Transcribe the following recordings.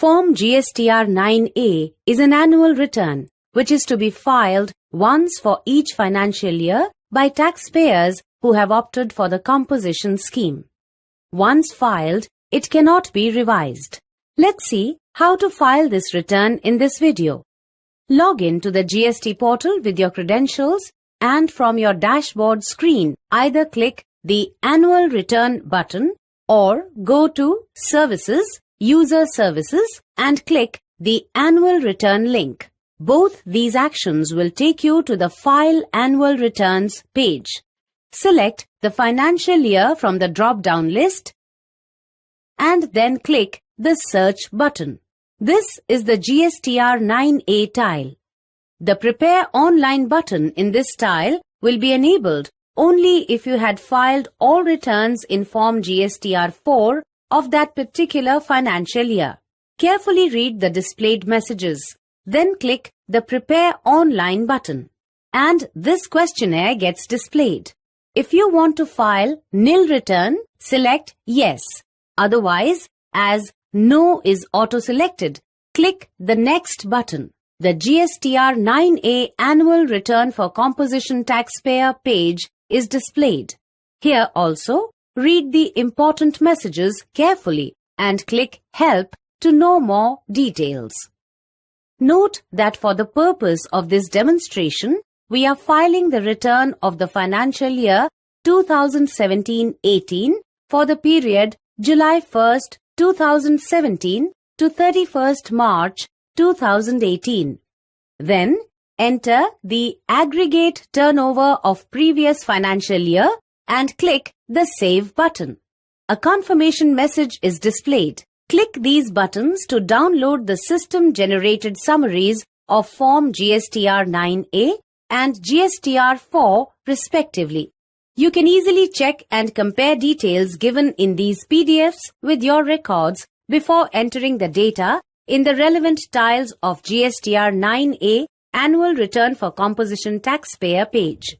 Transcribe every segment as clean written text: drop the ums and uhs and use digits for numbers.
Form GSTR 9A is an annual return which is to be filed once for each financial year by taxpayers who have opted for the composition scheme. Once filed, it cannot be revised. Let's see how to file this return in this video. Log in to the GST portal with your credentials and from your dashboard screen, either click the Annual Return button or go to Services, User Services and click the Annual Return link. Both these actions will take you to the File Annual Returns page. Select the financial year from the drop-down list and then click the Search button. This is the GSTR 9A tile. The Prepare Online button in this tile will be enabled only if you had filed all returns in Form GSTR 4 of that particular financial year. Carefully read the displayed messages. Then click the Prepare Online button and this questionnaire gets displayed. If you want to file nil return, select Yes. Otherwise, as No is auto-selected, click the Next button. The GSTR 9A Annual Return for Composition Taxpayer page is displayed. Here also, read the important messages carefully and click Help to know more details. Note that for the purpose of this demonstration, we are filing the return of the financial year 2017-18 for the period July 1st, 2017 to 31st March 2018. Then, enter the aggregate turnover of previous financial year and click the Save button. A confirmation message is displayed. Click these buttons to download the system-generated summaries of Form GSTR 9A and GSTR 4 respectively. You can easily check and compare details given in these PDFs with your records before entering the data in the relevant tiles of GSTR 9A Annual Return for Composition Taxpayer page.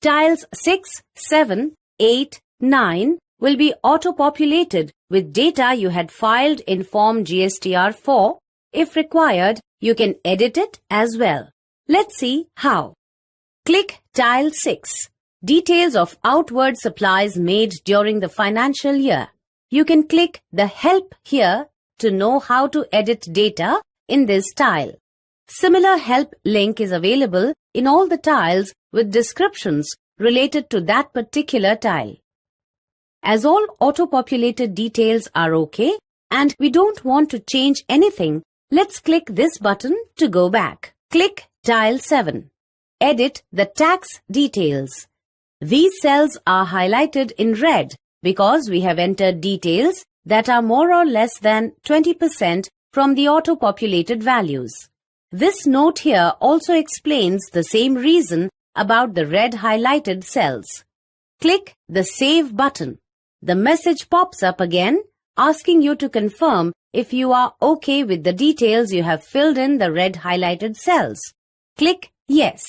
Tiles 6, 7, 8, 9 will be auto-populated with data you had filed in Form GSTR 4. If required, you can edit it as well. Let's see how. Click Tile 6. Details of outward supplies made during the financial year. You can click the Help here to know how to edit data in this tile. Similar help link is available in all the tiles with descriptions related to that particular tile. As all auto-populated details are okay and we don't want to change anything, let's click this button to go back. Click Tile 7. Edit the tax details. These cells are highlighted in red because we have entered details that are more or less than 20% from the auto-populated values. This note here also explains the same reason about the red highlighted cells. Click the Save button. The message pops up again asking you to confirm if you are okay with the details you have filled in the red highlighted cells. Click Yes.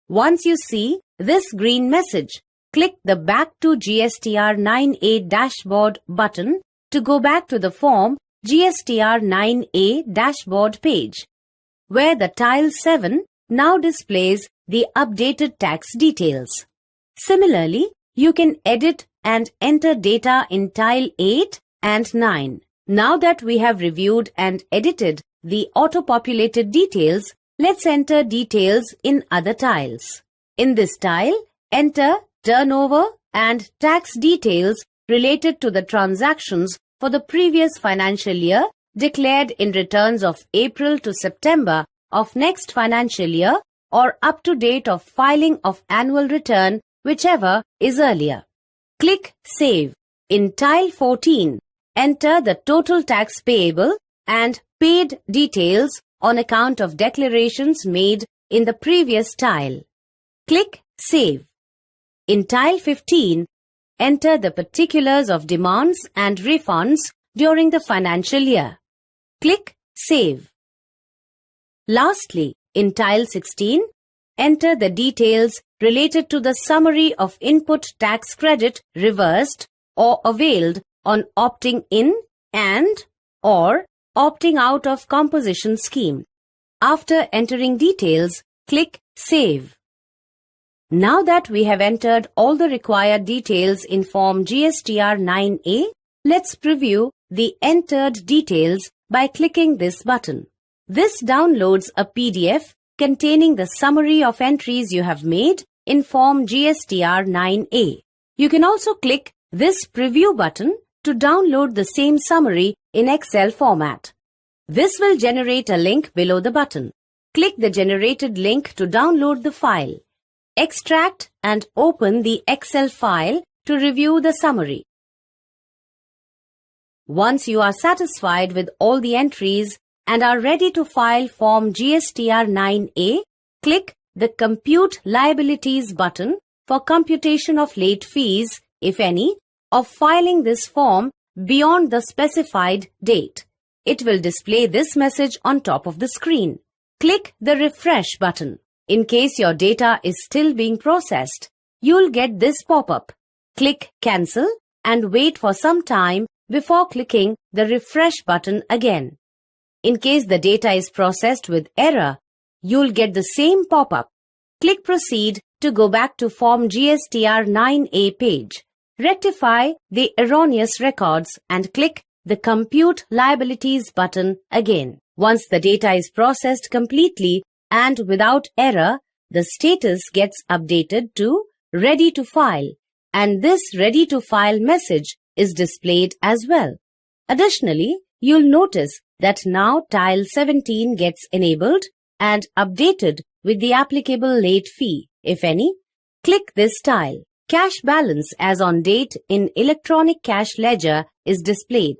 Once you see this green message, click the Back to GSTR 9A Dashboard button to go back to the Form GSTR 9A Dashboard page, where the Tile 7 now displays the updated tax details. Similarly, you can edit and enter data in Tile 8 and 9. Now that we have reviewed and edited the auto-populated details, let's enter details in other tiles. In this tile, enter turnover and tax details related to the transactions for the previous financial year declared in returns of April to September of next financial year or up to date of filing of annual return, whichever is earlier. Click Save. In Tile 14, enter the total tax payable and paid details on account of declarations made in the previous tile. Click Save. In Tile 15, enter the particulars of demands and refunds during the financial year. Click Save. Lastly, in Tile 16, enter the details related to the summary of input tax credit reversed or availed on opting in and or opting out of composition scheme. After entering details, click Save. Now that we have entered all the required details in Form GSTR 9A, let's preview the entered details by clicking this button. This downloads a PDF containing the summary of entries you have made in Form GSTR 9A. You can also click this preview button to download the same summary in Excel format. This will generate a link below the button. Click the generated link to download the file. Extract and open the Excel file to review the summary. Once you are satisfied with all the entries and are ready to file Form GSTR 9A, click the Compute Liabilities button for computation of late fees, if any, of filing this form beyond the specified date. It will display this message on top of the screen. Click the Refresh button. In case your data is still being processed, you'll get this pop-up. Click Cancel and wait for some time before clicking the Refresh button again. In case the data is processed with error, you'll get the same pop-up. Click Proceed to go back to Form GSTR 9A page. Rectify the erroneous records and click the Compute Liabilities button again. Once the data is processed completely and without error, the status gets updated to Ready to File, and this Ready to File message is displayed as well. Additionally, you'll notice that now Tile 17 gets enabled and updated with the applicable late fee, if any. Click this tile. Cash balance as on date in Electronic Cash Ledger is displayed.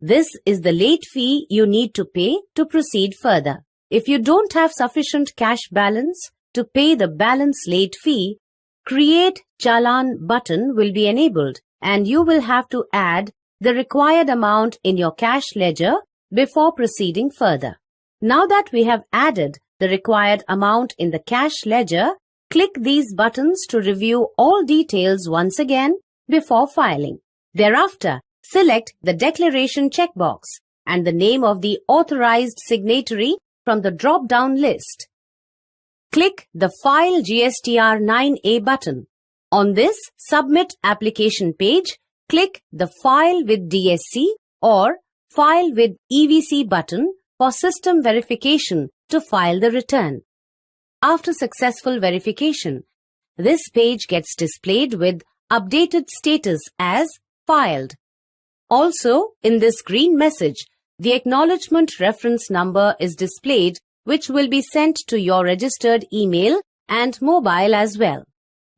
This is the late fee you need to pay to proceed further. If you don't have sufficient cash balance to pay the balance late fee, Create Challan button will be enabled and you will have to add the required amount in your cash ledger before proceeding further. Now that we have added the required amount in the cash ledger, click these buttons to review all details once again before filing. Thereafter, select the Declaration checkbox and the name of the authorized signatory from the drop-down list. Click the File GSTR 9A button. On this Submit Application page, click the File with DSC or File with EVC button for system verification to file the return. After successful verification, this page gets displayed with updated status as filed. Also, in this green message, the acknowledgement reference number is displayed, which will be sent to your registered email and mobile as well.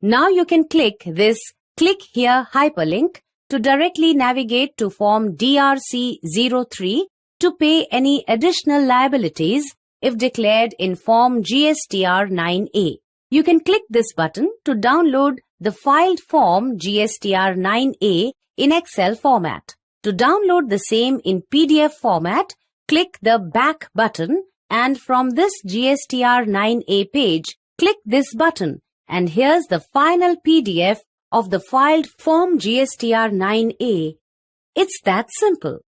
Now you can click this Click Here hyperlink to directly navigate to Form DRC-03 to pay any additional liabilities if declared in Form GSTR 9A. You can click this button to download the filed Form GSTR 9A in Excel format. To download the same in PDF format, click the Back button and from this GSTR 9A page, click this button and here's the final PDF of the filed Form GSTR 9A. It's that simple.